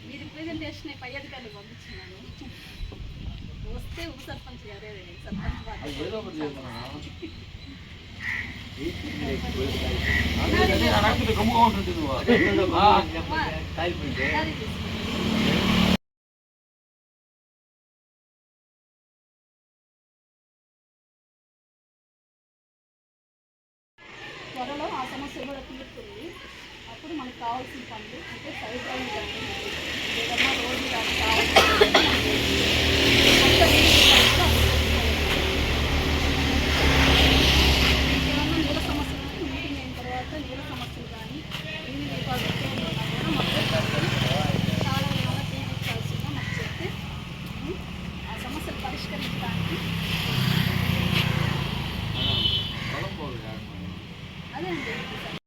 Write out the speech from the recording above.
మీ representation పై అధికారులు పంపించినాను. వస్తే ఉప సర్పంచ్ గారే సర్పంచ్ త్వరలో ఆ సమస్య కూడా తీరుతుంది. అప్పుడు మనకు కావాల్సిన పనులు అంటే సైడ్ డ్రైవ్ కానీ ఏదన్నా రోడ్డు కానీ కావాల్సిన ఇంకేమన్నా నీళ్ళ సమస్యలు మీటింగ్ అయిన తర్వాత నీళ్ళ సమస్యలు కానీ ఇన్ని డిపాజిట్ ఉన్నా కూడా మాకు చాలా ఏమైనా తీర్చాల్సిందో మాకు చెప్తే ఆ సమస్యలు పరిష్కరించడానికి అదే అండి.